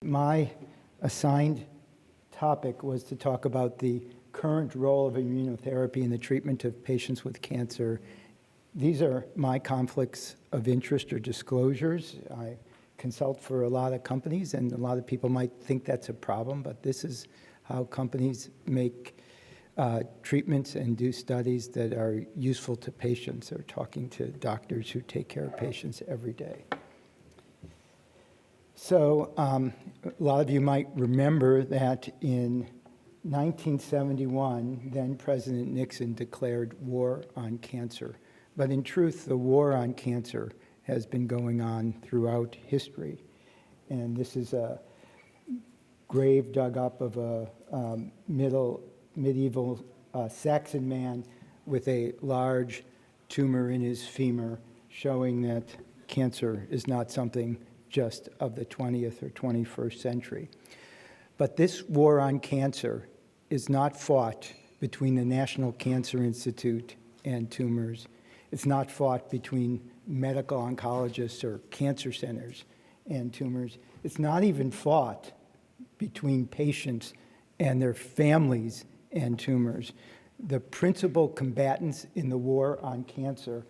My assigned topic was to talk about the current role of immunotherapy in the treatment of patients with cancer. These are my conflicts of interest or disclosures. I consult for a lot of companies, and a lot of people might think that's a problem, but this is how companies make treatments and do studies that are useful to patients. They're talking to doctors who take care of patients every day. So a lot of you might remember that in 1971, then President Nixon declared war on cancer. But in truth, the war on cancer has been going on throughout history. And this is a grave dug up of a medieval Saxon man with a large tumor in his femur, showing that cancer is not something just of the 20th or 21st century. But this war on cancer is not fought between the National Cancer Institute and tumors. It's not fought between medical oncologists or cancer centers and tumors. It's not even fought between patients and their families and tumors. The principal combatants in the war on cancer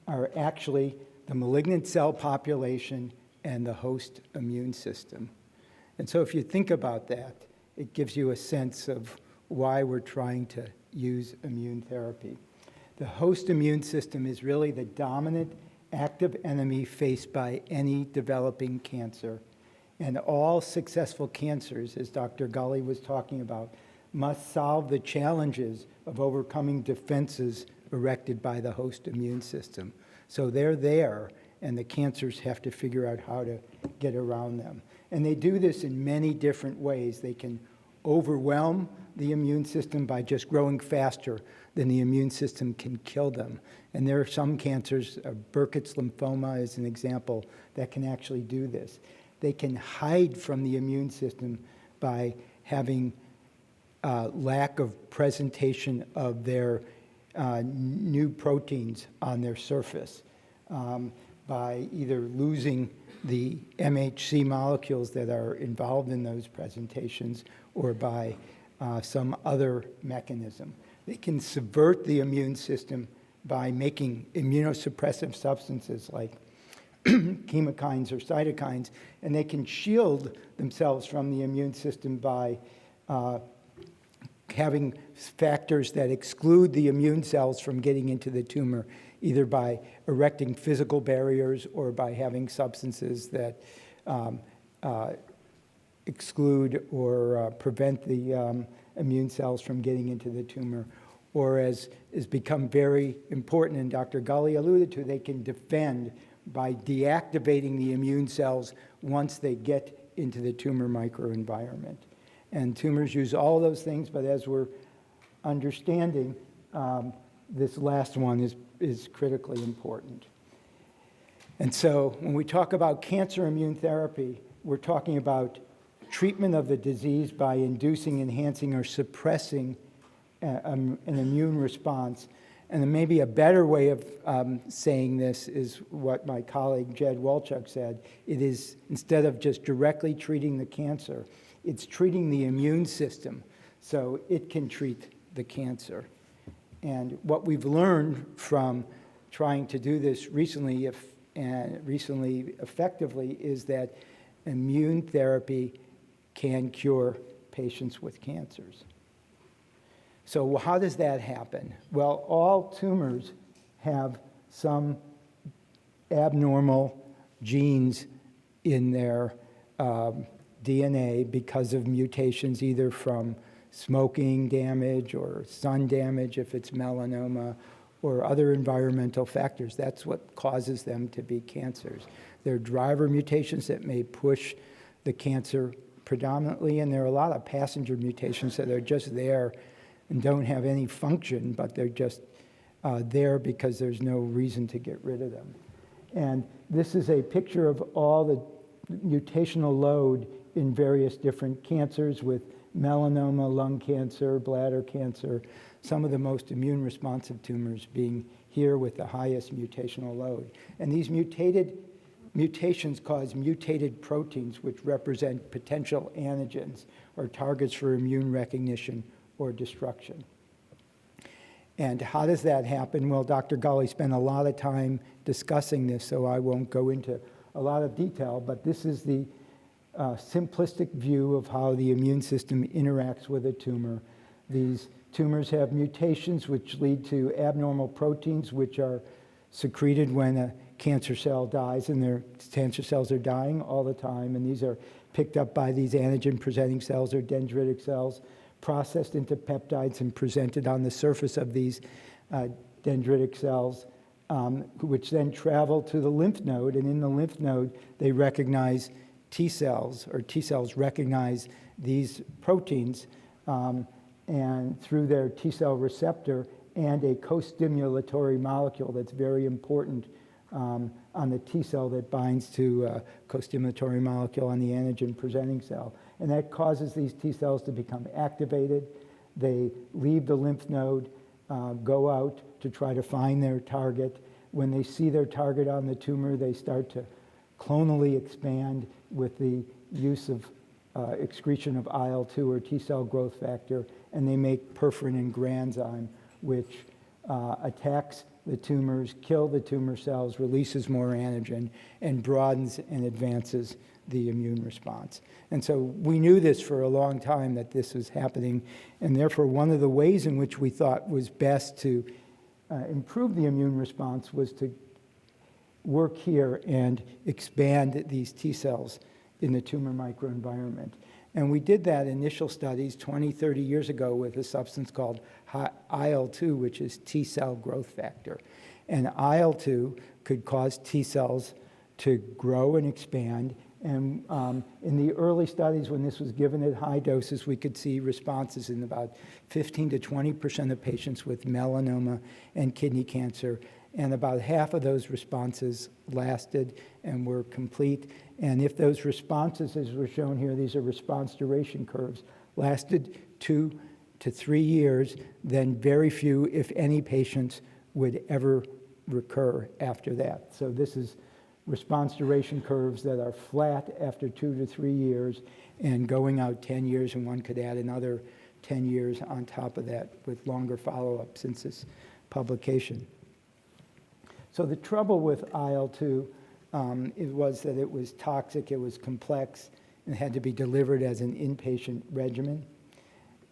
are actually the malignant cell population and the host immune system. And so if you think about that, it gives you a sense of why we're trying to use immune therapy. The host immune system is really the dominant active enemy faced by any developing cancer. And all successful cancers, as Dr. Gully was talking about, must solve the challenges of overcoming defenses erected by the host immune system. So they're there, and the cancers have to figure out how to get around them. And they do this in many different ways. They can overwhelm the immune system by just growing faster than the immune system can kill them. And there are some cancers, Burkitt's lymphoma is an example, that can actually do this. They can hide from the immune system by having lack of presentation of their new proteins on their surface. By either losing the MHC molecules that are involved in those presentations or by some other mechanism. They can subvert the immune system by making immunosuppressive substances like chemokines or cytokines, and they can shield themselves from the immune system by having factors that exclude the immune cells from getting into the tumor, either by erecting physical barriers or by having substances that exclude or prevent the immune cells from getting into the tumor. Or as has become very important, and Dr. Gully alluded to, they can defend by deactivating the immune cells once they get into the tumor microenvironment. And tumors use all those things, but as we're understanding, this last one is critically important. And so when we talk about cancer immune therapy, we're talking about treatment of the disease by inducing, enhancing, or suppressing an immune response. And then maybe a better way of saying this is what my colleague Jed Walchuk said. It is, instead of just directly treating the cancer, it's treating the immune system so it can treat the cancer. And what we've learned from trying to do this recently effectively is that immune therapy can cure patients with cancers. So how does that happen? Well, all tumors have some abnormal genes in their DNA because of mutations either from smoking damage or sun damage if it's melanoma or other environmental factors. That's what causes them to be cancers. There are driver mutations that may push the cancer predominantly, and there are a lot of passenger mutations that are just there and don't have any function, but they're just there because there's no reason to get rid of them. And this is a picture of all the mutational load in various different cancers with melanoma, lung cancer, bladder cancer, some of the most immune responsive tumors being here with the highest mutational load. And these mutated mutations cause mutated proteins which represent potential antigens or targets for immune recognition or destruction. And how does that happen? Well, Dr. Gully spent a lot of time discussing this, so I won't go into a lot of detail, but this is the simplistic view of how the immune system interacts with a tumor. These tumors have mutations which lead to abnormal proteins which are secreted when a cancer cell dies, and their cancer cells are dying all the time, and these are picked up by these antigen-presenting cells or dendritic cells, processed into peptides and presented on the surface of these dendritic cells, which then travel to the lymph node, and in the lymph node they recognize T cells, or T cells recognize these proteins and through their T cell receptor and a co-stimulatory molecule that's very important on the T cell that binds to a co-stimulatory molecule on the antigen-presenting cell. And that causes these T cells to become activated. They leave the lymph node, go out to try to find their target. When they see their target on the tumor, they start to clonally expand with the use of excretion of IL-2 or T cell growth factor, and they make perforin and granzyme, which attacks the tumors, kill the tumor cells, releases more antigen, and broadens and advances the immune response. And so we knew this for a long time, that this was happening, and therefore one of the ways in which we thought was best to improve the immune response was to work here and expand these T cells in the tumor microenvironment. And we did that initial studies 20, 30 years ago with a substance called IL-2, which is T cell growth factor. And IL-2 could cause T cells to grow and expand. And in the early studies, when this was given at high doses, we could see responses in about 15 to 20% of patients with melanoma and kidney cancer. And about half of those responses lasted and were complete. And if those responses, as were shown here, these are response duration curves, lasted 2 to 3 years, then very few, if any, patients would ever recur after that. So this is response duration curves that are flat after 2 to 3 years and going out 10 years, and one could add another 10 years on top of that with longer follow-up since this publication. So the trouble with IL-2 was that it was toxic, it was complex, and had to be delivered as an inpatient regimen.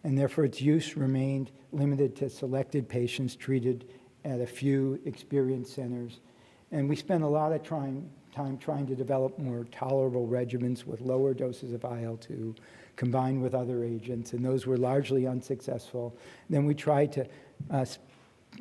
And therefore its use remained limited to selected patients treated at a few experienced centers. And we spent a lot of time trying to develop more tolerable regimens with lower doses of IL-2 combined with other agents, and those were largely unsuccessful. Then we tried to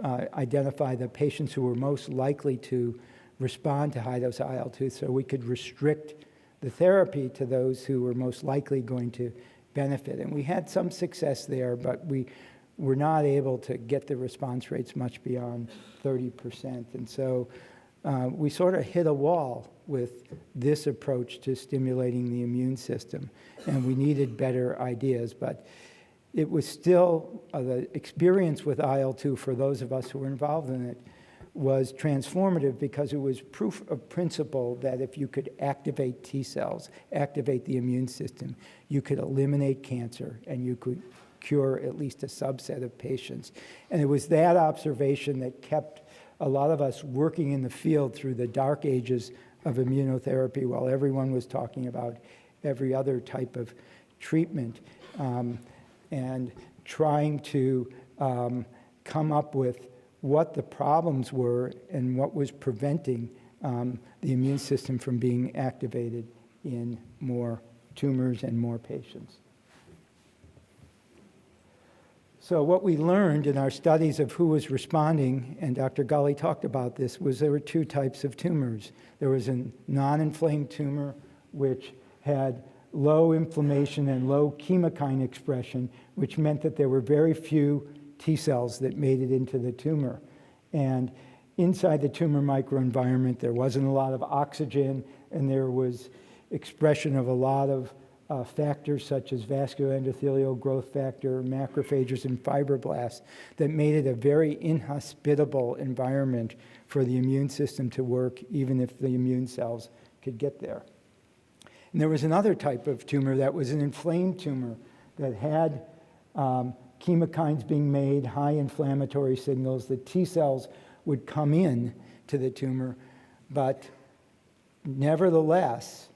identify the patients who were most likely to respond to high-dose IL-2 so we could restrict the therapy to those who were most likely going to benefit. And we had some success there, but we were not able to get the response rates much beyond 30%. And so we sort of hit a wall with this approach to stimulating the immune system, and we needed better ideas. But it was still, the experience with IL-2 for those of us who were involved in it was transformative, because it was proof of principle that if you could activate T cells, activate the immune system, you could eliminate cancer and you could cure at least a subset of patients. And it was that observation that kept a lot of us working in the field through the dark ages of immunotherapy while everyone was talking about every other type of treatment, and trying to come up with what the problems were and what was preventing the immune system from being activated in more tumors and more patients. So what we learned in our studies of who was responding, and Dr. Gully talked about this, was there were two types of tumors. There was a non-inflamed tumor, which had low inflammation and low chemokine expression, which meant that there were very few T cells that made it into the tumor. And inside the tumor microenvironment, there wasn't a lot of oxygen, and there was expression of a lot of factors such as vascular endothelial growth factor, macrophages, and fibroblasts that made it a very inhospitable environment for the immune system to work, even if the immune cells could get there. And there was another type of tumor that was an inflamed tumor that had chemokines being made, high inflammatory signals. The T cells would come in to the tumor, but nevertheless,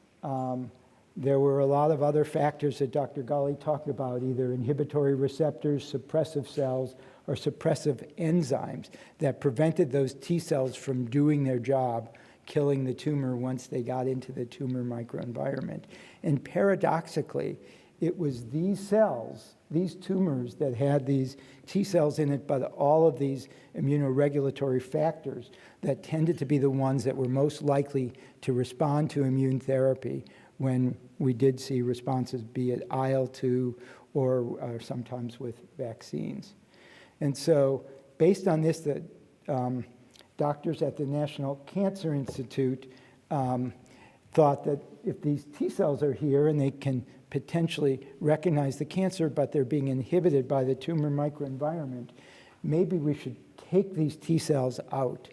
there were a lot of other factors that Dr. Gully talked about, either inhibitory receptors, suppressive cells, or suppressive enzymes that prevented those T cells from doing their job, killing the tumor once they got into the tumor microenvironment. And paradoxically, it was these cells, these tumors that had these T cells in it, but all of these immunoregulatory factors that tended to be the ones that were most likely to respond to immune therapy when we did see responses, be it IL-2 or sometimes with vaccines. And so based on this, the doctors at the National Cancer Institute thought that if these T cells are here and they can potentially recognize the cancer, but they're being inhibited by the tumor microenvironment, maybe we should take these T cells out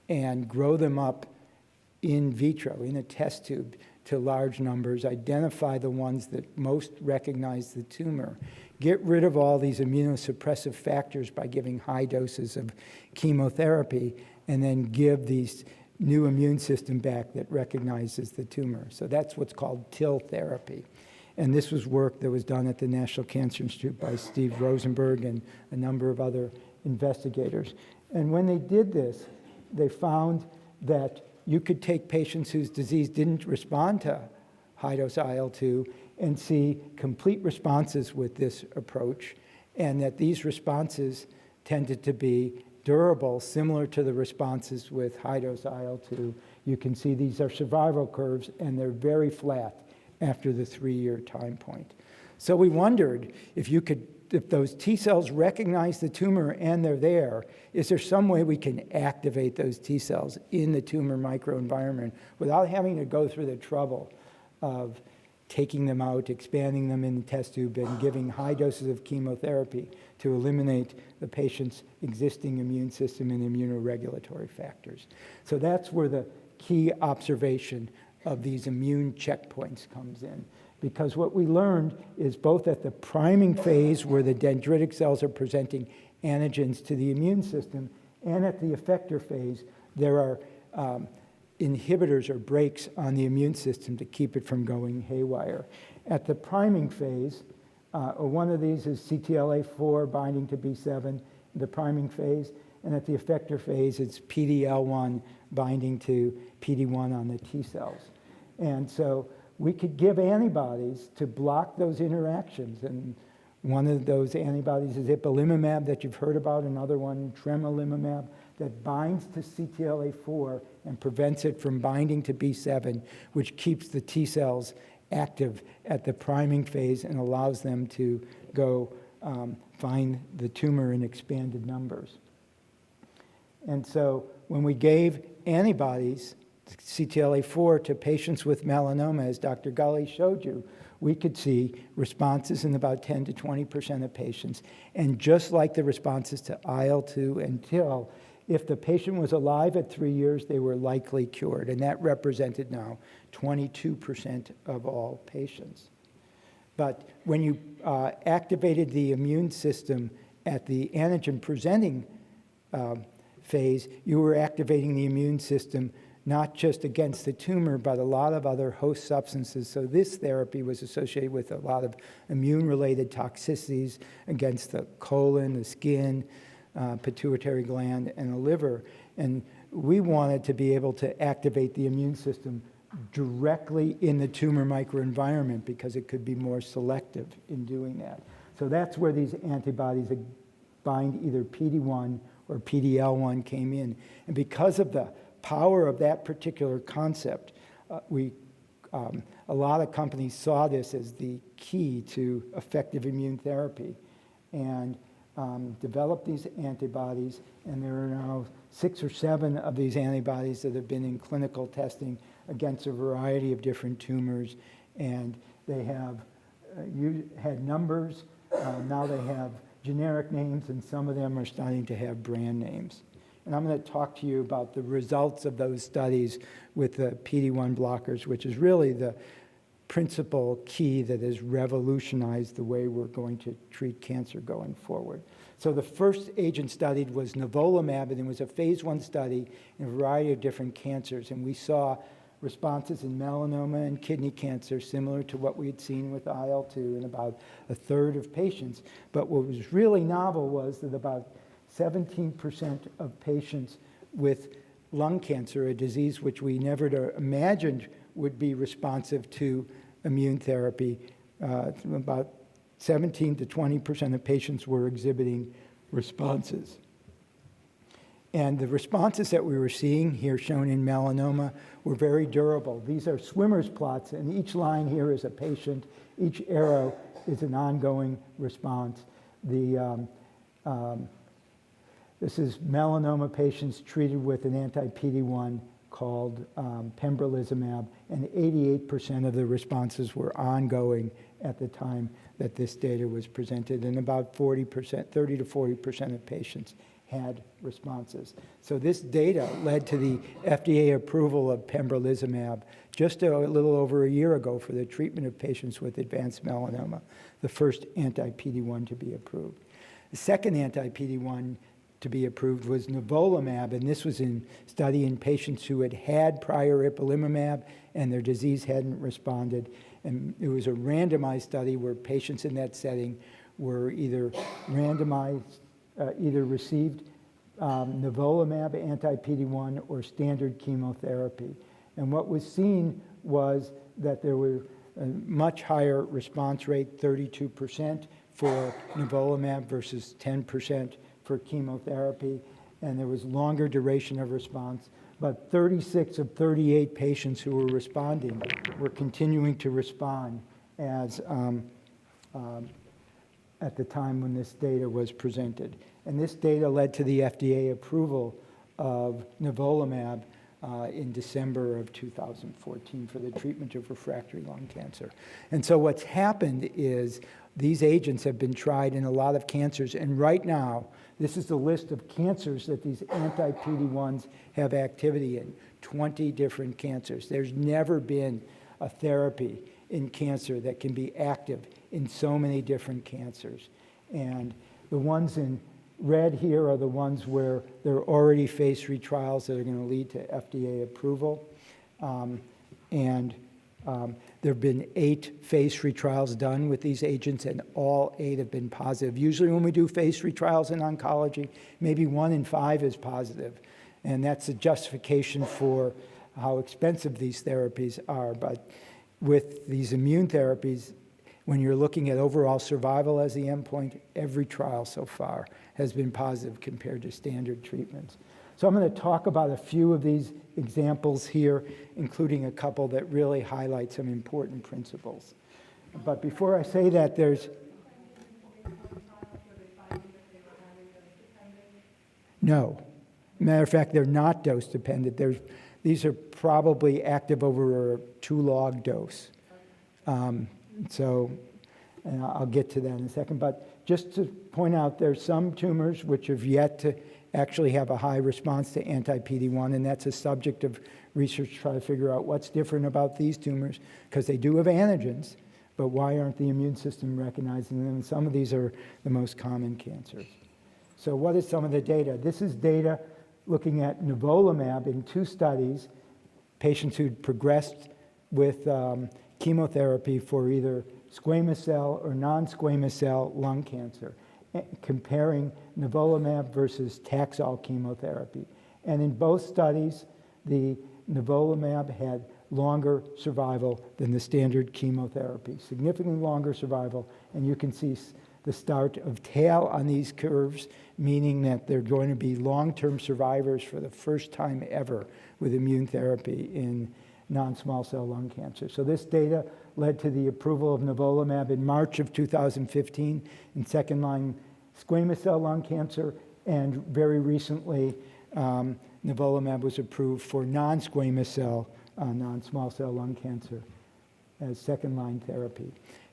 and grow them up in vitro, in a test tube, to large numbers, identify the ones that most recognize the tumor, get rid of all these immunosuppressive factors by giving high doses of chemotherapy, and then give these new immune system back that recognizes the tumor. So that's what's called TIL therapy. And this was work that was done at the National Cancer Institute by Steve Rosenberg and a number of other investigators. And when they did this, they found that you could take patients whose disease didn't respond to high-dose IL-2 and see complete responses with this approach, and that these responses tended to be durable, similar to the responses with high-dose IL-2. You can see these are survival curves, and they're very flat after the 3-year time point. So we wondered if those T cells recognize the tumor and they're there, is there some way we can activate those T cells in the tumor microenvironment without having to go through the trouble of taking them out, expanding them in the test tube, and giving high doses of chemotherapy to eliminate the patient's existing immune system and immunoregulatory factors. So that's where the key observation of these immune checkpoints comes in. Because what we learned is both at the priming phase, where the dendritic cells are presenting antigens to the immune system, and at the effector phase, there are inhibitors or brakes on the immune system to keep it from going haywire. At the priming phase, one of these is CTLA-4 binding to B7, the priming phase, and at the effector phase, it's PD-L1 binding to PD-1 on the T cells. And so we could give antibodies to block those interactions, and one of those antibodies is ipilimumab that you've heard about, another one, tremelimumab, that binds to CTLA-4 and prevents it from binding to B7, which keeps the T cells active at the priming phase and allows them to go find the tumor in expanded numbers. And so when we gave antibodies, CTLA-4, to patients with melanoma, as Dr. Gully showed you, we could see responses in about 10 to 20% of patients. And just like the responses to IL-2 and TIL, if the patient was alive at 3 years, they were likely cured. And that represented now 22% of all patients. But when you activated the immune system at the antigen-presenting phase, you were activating the immune system not just against the tumor, but a lot of other host substances. So this therapy was associated with a lot of immune-related toxicities against the colon, the skin, pituitary gland, and the liver. And we wanted to be able to activate the immune system directly in the tumor microenvironment because it could be more selective in doing that. So that's where these antibodies that bind either PD-1 or PD-L1 came in. And because of the power of that particular concept, a lot of companies saw this as the key to effective immune therapy and developed these antibodies, and there are now 6 or 7 of these antibodies that have been in clinical testing against a variety of different tumors, and they have had numbers, now they have generic names, and some of them are starting to have brand names. And I'm going to talk to you about the results of those studies with the PD-1 blockers, which is really the principal key that has revolutionized the way we're going to treat cancer going forward. So the first agent studied was nivolumab, and it was a phase 1 study in a variety of different cancers. And we saw responses in melanoma and kidney cancer, similar to what we had seen with IL-2 in about a third of patients. But what was really novel was that about 17% of patients with lung cancer, a disease which we never imagined would be responsive to immune therapy, about 17 to 20% of patients were exhibiting responses. And the responses that we were seeing here shown in melanoma were very durable. These are swimmer's plots, and each line here is a patient. Each arrow is an ongoing response. This is melanoma patients treated with an anti-PD-1 called pembrolizumab, and 88% of the responses were ongoing at the time that this data was presented, and about 40%, 30 to 40% of patients had responses. So this data led to the FDA approval of pembrolizumab just a little over a year ago for the treatment of patients with advanced melanoma, the first anti-PD-1 to be approved. The second anti-PD-1 to be approved was nivolumab, and this was in study in patients who had had prior ipilimumab and their disease hadn't responded. And it was a randomized study where patients in that setting were either randomized, either received nivolumab, anti-PD-1, or standard chemotherapy. And what was seen was that there was a much higher response rate, 32% for nivolumab versus 10% for chemotherapy, and there was longer duration of response. But 36 of 38 patients who were responding were continuing to respond as at the time when this data was presented. And this data led to the FDA approval of nivolumab in December of 2014 for the treatment of refractory lung cancer. And so what's happened is these agents have been tried in a lot of cancers, and right now, this is the list of cancers that these anti-PD-1s have activity in, 20 different cancers. There's never been a therapy in cancer that can be active in so many different cancers. And the ones in red here are the ones where there are already phase 3 trials that are going to lead to FDA approval. There have been 8 phase 3 trials done with these agents, and all 8 have been positive. Usually when we do phase 3 trials in oncology, maybe 1 in 5 is positive. And that's a justification for how expensive these therapies are. But with these immune therapies, when you're looking at overall survival as the endpoint, every trial so far has been positive compared to standard treatments. So I'm going to talk about a few of these examples here, including a couple that really highlight some important principles. But before I say that, there's... No. Matter of fact, they're not dose dependent. These are probably active over a 2 log dose. And I'll get to that in a second. But just to point out, there's some tumors which have yet to actually have a high response to anti-PD-1, and that's a subject of research to try to figure out what's different about these tumors, because they do have antigens, but why aren't the immune system recognizing them? And some of these are the most common cancers. So what is some of the data? This is data looking at nivolumab in 2 studies, patients who'd progressed with chemotherapy for either squamous cell or non-squamous cell lung cancer, comparing nivolumab versus Taxol chemotherapy. And in both studies, the nivolumab had longer survival than the standard chemotherapy, significantly longer survival, and you can see the start of tail on these curves, meaning that they're going to be long-term survivors for the first time ever with immune therapy in non-small cell lung cancer. So this data led to the approval of nivolumab in March of 2015 in second-line squamous cell lung cancer, and very recently, nivolumab was approved for non-squamous cell, non-small cell lung cancer as second-line therapy.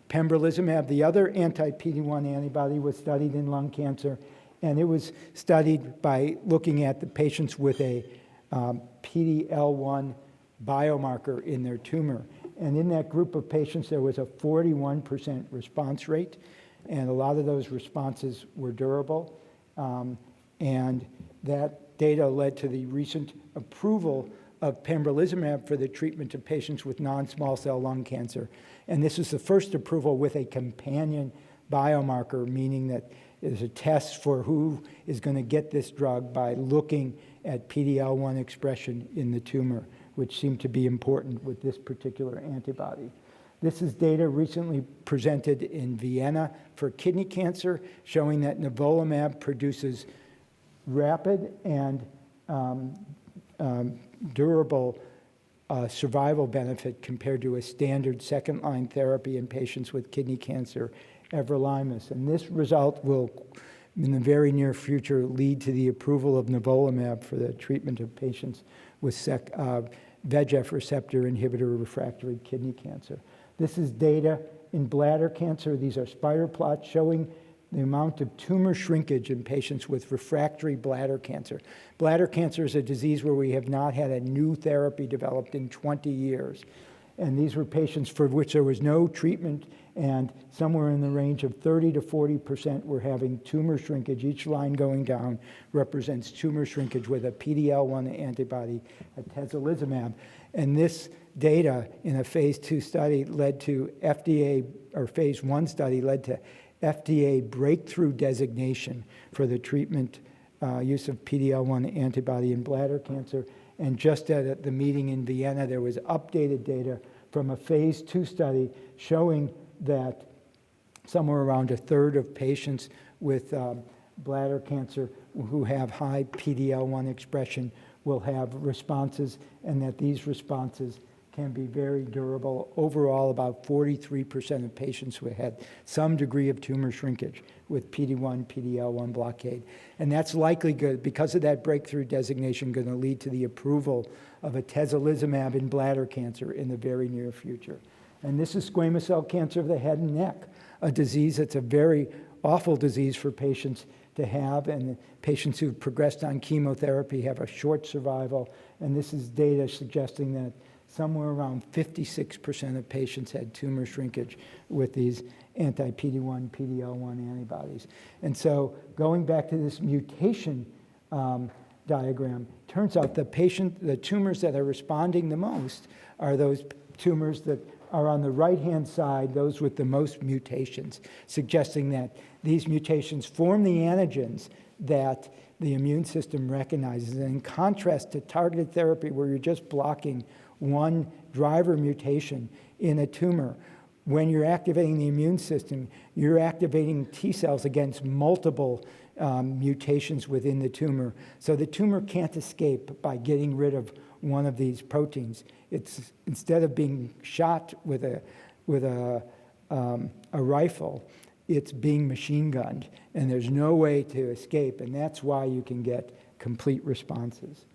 Pembrolizumab, the other anti-PD-1 antibody, was studied in lung cancer, And it was studied by looking at the patients with a PD-L1 biomarker in their tumor. And in that group of patients, there was a 41% response rate, and a lot of those responses were durable. And that data led to the recent approval of pembrolizumab for the treatment of patients with non-small cell lung cancer. And this is the first approval with a companion biomarker, meaning that there's a test for who is going to get this drug by looking at PD-L1 expression in the tumor, which seemed to be important with this particular antibody. This is data recently presented in Vienna for kidney cancer, showing that nivolumab produces rapid and durable survival benefit compared to a standard second-line therapy in patients with kidney cancer, everolimus. And this result will, in the very near future, lead to the approval of nivolumab for the treatment of patients with VEGF receptor inhibitor refractory kidney cancer. This is data in bladder cancer. These are spider plots showing the amount of tumor shrinkage in patients with refractory bladder cancer. Bladder cancer is a disease where we have not had a new therapy developed in 20 years. And these were patients for which there was no treatment, and somewhere in the range of 30 to 40% were having tumor shrinkage. Each line going down represents tumor shrinkage with a PD-L1 antibody, atezolizumab. And this data in a phase 2 study led to FDA, or phase 1 study led to FDA breakthrough designation for the treatment use of PD-L1 antibody in bladder cancer. And just at the meeting in Vienna, there was updated data from a phase 2 study showing that somewhere around a third of patients with bladder cancer who have high PD-L1 expression will have responses, and that these responses can be very durable. Overall, about 43% of patients who had some degree of tumor shrinkage with PD-1, PD-L1 blockade. And that's likely good, because of that breakthrough designation, going to lead to the approval of atezolizumab in bladder cancer in the very near future. And this is squamous cell cancer of the head and neck, a disease that's a very awful disease for patients to have, and patients who've progressed on chemotherapy have a short survival. And this is data suggesting that somewhere around 56% of patients had tumor shrinkage with these anti-PD-1, PD-L1 antibodies. And so going back to this mutation diagram, turns out the tumors that are responding the most are those tumors that are on the right-hand side, those with the most mutations, suggesting that these mutations form the antigens that the immune system recognizes. And in contrast to targeted therapy, where you're just blocking one driver mutation in a tumor, when you're activating the immune system, you're activating T cells against multiple mutations within the tumor. So the tumor can't escape by getting rid of one of these proteins. It's, instead of being shot with a rifle, it's being machine gunned, and there's no way to escape, and that's why you can get complete responses.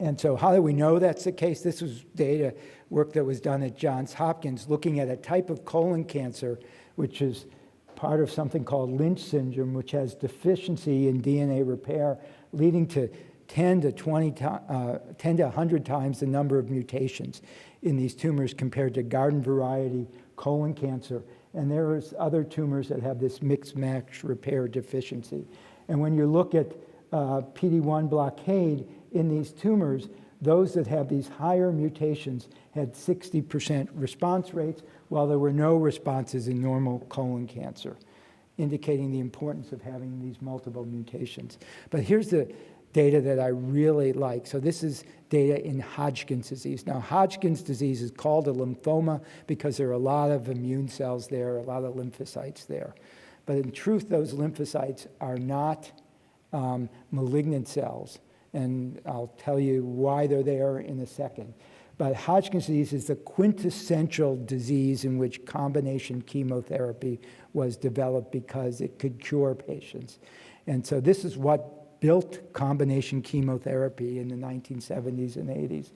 And so how do we know that's the case? This was data work that was done at Johns Hopkins looking at a type of colon cancer, which is part of something called Lynch syndrome, which has deficiency in DNA repair, leading to 10 to 100 times the number of mutations in these tumors compared to garden variety colon cancer. And there are other tumors that have this mixed-match repair deficiency. And when you look at PD-1 blockade in these tumors, those that have these higher mutations had 60% response rates, while there were no responses in normal colon cancer, indicating the importance of having these multiple mutations. But here's the data that I really like. So this is data in Hodgkin's disease. Now, Hodgkin's disease is called a lymphoma because there are a lot of immune cells there, a lot of lymphocytes there. But in truth, those lymphocytes are not malignant cells. And I'll tell you why they're there in a second. But Hodgkin's disease is the quintessential disease in which combination chemotherapy was developed because it could cure patients. And so this is what built combination chemotherapy in the 1970s and 80s.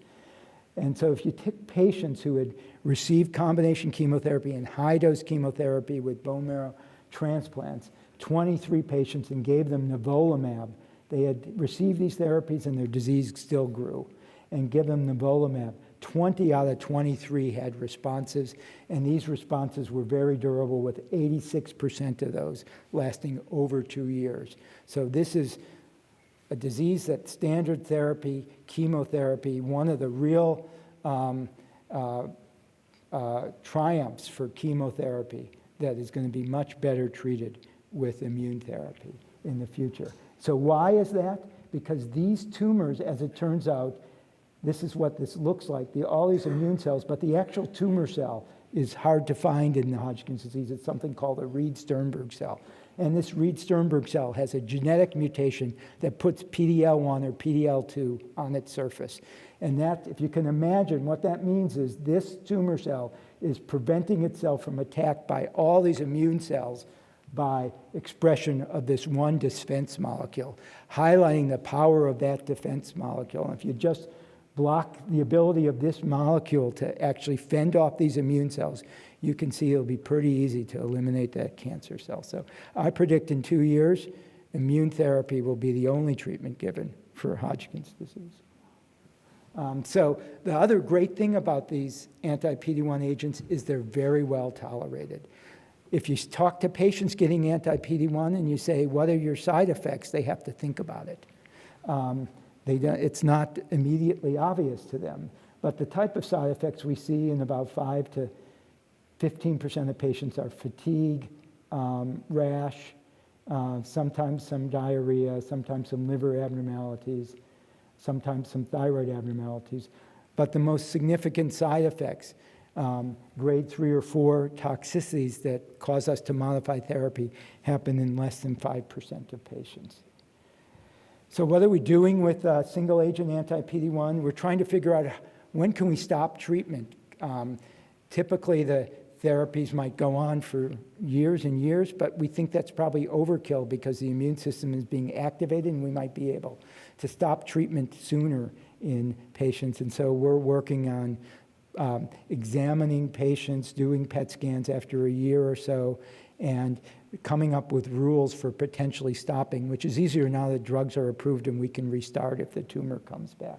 And so if you took patients who had received combination chemotherapy and high-dose chemotherapy with bone marrow transplants, 23 patients and gave them nivolumab. They had received these therapies and their disease still grew, and give them nivolumab. 20 out of 23 had responses, and these responses were very durable, with 86% of those lasting over 2 years. So this is a disease that standard therapy, chemotherapy, one of the real triumphs for chemotherapy that is going to be much better treated with immune therapy in the future. So why is that? Because these tumors, as it turns out, this is what this looks like, all these immune cells, but the actual tumor cell is hard to find in the Hodgkin's disease. It's something called a Reed-Sternberg cell. And this Reed-Sternberg cell has a genetic mutation that puts PD-L1 or PD-L2 on its surface. And that, if you can imagine, what that means is this tumor cell is preventing itself from attack by all these immune cells by expression of this one defense molecule, highlighting the power of that defense molecule. And if you just block the ability of this molecule to actually fend off these immune cells, you can see it'll be pretty easy to eliminate that cancer cell. So I predict in 2 years, immune therapy will be the only treatment given for Hodgkin's disease. So the other great thing about these anti-PD-1 agents is they're very well tolerated. If you talk to patients getting anti-PD-1 and you say, what are your side effects, they have to think about it. It's not immediately obvious to them. But the type of side effects we see in about 5 to 15% of patients are fatigue, rash, sometimes some diarrhea, sometimes some liver abnormalities, sometimes some thyroid abnormalities. But the most significant side effects, grade 3 or 4 toxicities that cause us to modify therapy, happen in less than 5% of patients. So what are we doing with single-agent anti-PD-1? We're trying to figure out when can we stop treatment. Typically, the therapies might go on for years and years, but we think that's probably overkill because the immune system is being activated, and we might be able to stop treatment sooner in patients. And so we're working on examining patients, doing PET scans after a year or so, and coming up with rules for potentially stopping, which is easier now that drugs are approved and we can restart if the tumor comes back.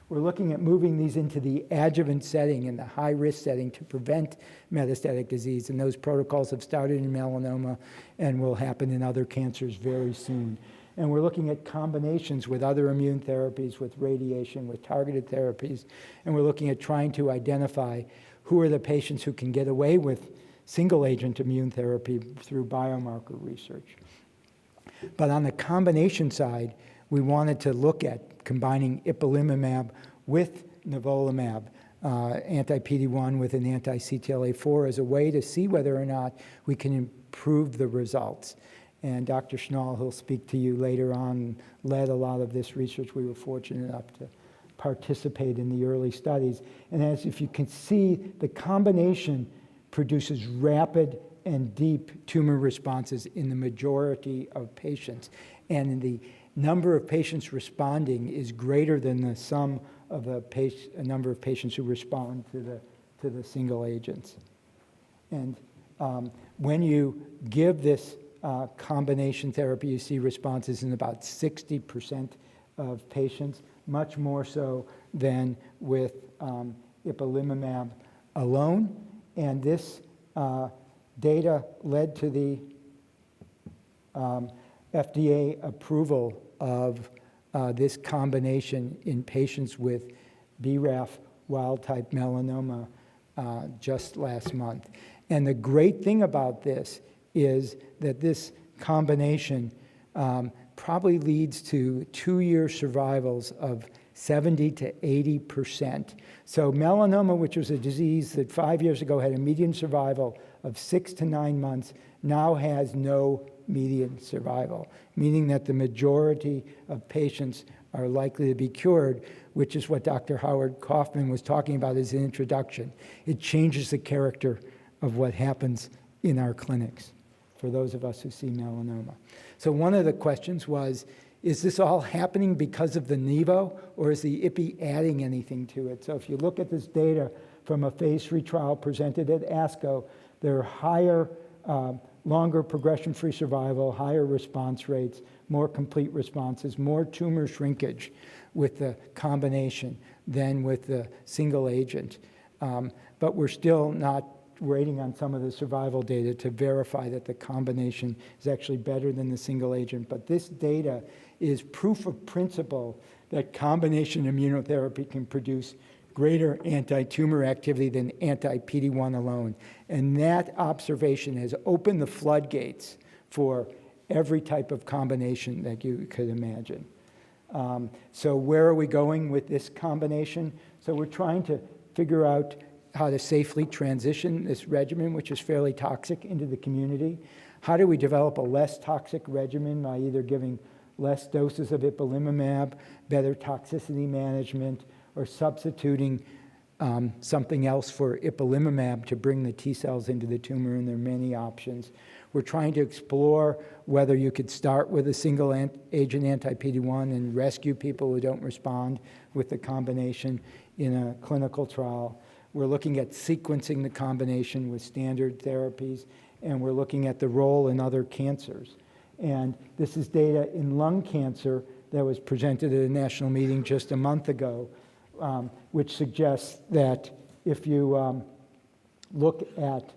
We're looking at moving these into the adjuvant setting and the high-risk setting to prevent metastatic disease, and those protocols have started in melanoma and will happen in other cancers very soon. And we're looking at combinations with other immune therapies, with radiation, with targeted therapies, and we're looking at trying to identify who are the patients who can get away with single-agent immune therapy through biomarker research. But on the combination side, we wanted to look at combining ipilimumab with nivolumab, anti-PD-1 with an anti-CTLA-4 as a way to see whether or not we can improve the results. And Dr. Schnall, who'll speak to you later on, led a lot of this research. We were fortunate enough to participate in the early studies. And as if you can see, the combination produces rapid and deep tumor responses in the majority of patients. And the number of patients responding is greater than the sum of the number of patients who respond to the single agents. And when you give this combination therapy, you see responses in about 60% of patients, much more so than with ipilimumab alone. And this data led to the FDA approval of this combination in patients with BRAF wild-type melanoma just last month. And the great thing about this is that this combination probably leads to 2-year survivals of 70 to 80%. So melanoma, which was a disease that 5 years ago had a median survival of 6 to 9 months, now has no median survival, meaning that the majority of patients are likely to be cured, which is what Dr. Howard Kaufman was talking about as an introduction. It changes the character of what happens in our clinics for those of us who see melanoma. So one of the questions was, is this all happening because of the Nivo, or is the IPI adding anything to it? So if you look at this data from a phase 3 trial presented at ASCO, there are higher longer progression-free survival, higher response rates, more complete responses, more tumor shrinkage with the combination than with the single agent. But we're still not waiting on some of the survival data to verify that the combination is actually better than the single agent. But this data is proof of principle that combination immunotherapy can produce greater anti-tumor activity than anti-PD-1 alone. And that observation has opened the floodgates for every type of combination that you could imagine. So where are we going with this combination? So we're trying to figure out how to safely transition this regimen, which is fairly toxic, into the community. How do we develop a less toxic regimen by either giving less doses of ipilimumab, better toxicity management, or substituting something else for ipilimumab to bring the T cells into the tumor, and there are many options. We're trying to explore whether you could start with a single agent anti-PD-1 and rescue people who don't respond with the combination in a clinical trial. We're looking at sequencing the combination with standard therapies, and we're looking at the role in other cancers. And this is data in lung cancer that was presented at a national meeting just a month ago, which suggests that if you look at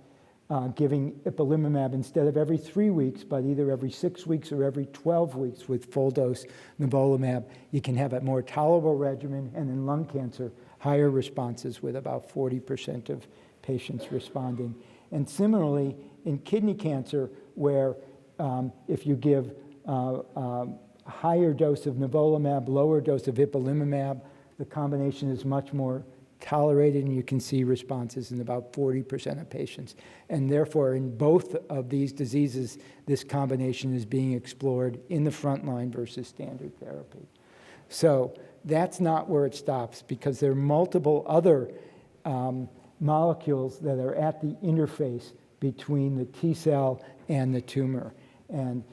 giving ipilimumab instead of every 3 weeks, but either every 6 weeks or every 12 weeks with full dose nivolumab, you can have a more tolerable regimen, and in lung cancer, higher responses with about 40% of patients responding. And similarly, in kidney cancer, where if you give a higher dose of nivolumab, lower dose of ipilimumab, the combination is much more tolerated, and you can see responses in about 40% of patients. And therefore, in both of these diseases, this combination is being explored in the front line versus standard therapy. So that's not where it stops, because there are multiple other molecules that are at the interface between the T cell and the tumor. And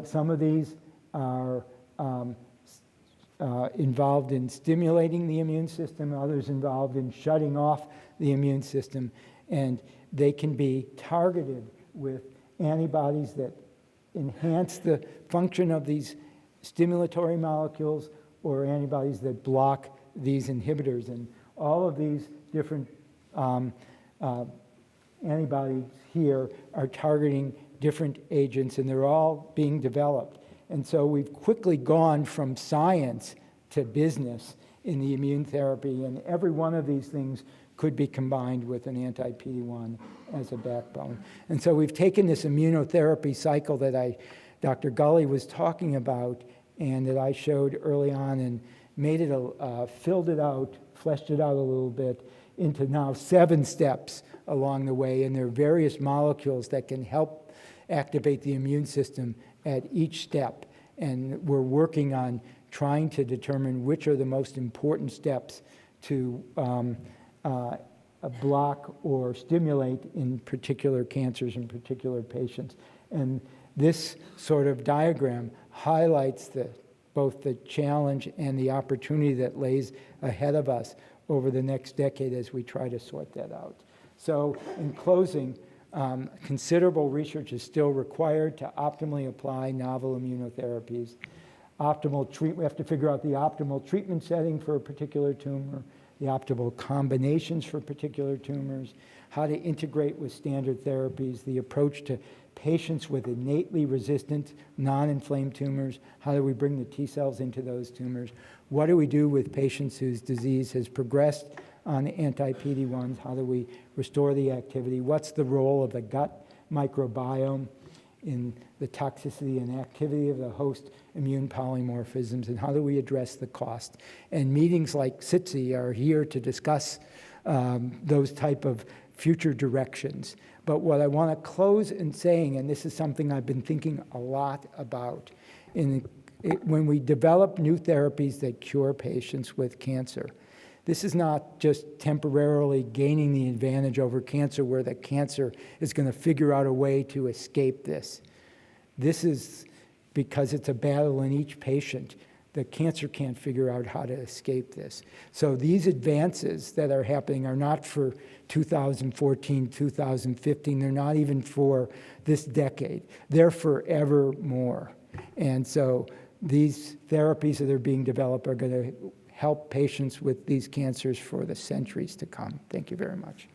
some of these are involved in stimulating the immune system, others involved in shutting off the immune system, and they can be targeted with antibodies that enhance the function of these stimulatory molecules or antibodies that block these inhibitors. And all of these different antibodies here are targeting different agents, and they're all being developed. And so we've quickly gone from science to business in the immune therapy, and every one of these things could be combined with an anti-PD-1 as a backbone. And so we've taken this immunotherapy cycle that Dr. Gully was talking about and that I showed early on, and made it, filled it out, fleshed it out a little bit into now 7 steps along the way, and there are various molecules that can help activate the immune system at each step. And we're working on trying to determine which are the most important steps to block or stimulate in particular cancers in particular patients. And this sort of diagram highlights both the challenge and the opportunity that lays ahead of us over the next decade as we try to sort that out. So in closing, considerable research is still required to optimally apply novel immunotherapies. We have to figure out the optimal treatment setting for a particular tumor, the optimal combinations for particular tumors, how to integrate with standard therapies, the approach to patients with innately resistant, non-inflamed tumors, how do we bring the T cells into those tumors, what do we do with patients whose disease has progressed on anti-PD-1s, how do we restore the activity, what's the role of the gut microbiome in the toxicity and activity of the host immune polymorphisms, and how do we address the cost. And meetings like SITC are here to discuss those type of future directions. But what I want to close in saying, and this is something I've been thinking a lot about, when we develop new therapies that cure patients with cancer, this is not just temporarily gaining the advantage over cancer where the cancer is going to figure out a way to escape this. This is because it's a battle in each patient the cancer can't figure out how to escape this. So these advances that are happening are not for 2014, 2015. They're not even for this decade. They're forevermore. And so these therapies that are being developed are going to help patients with these cancers for the centuries to come. Thank you very much.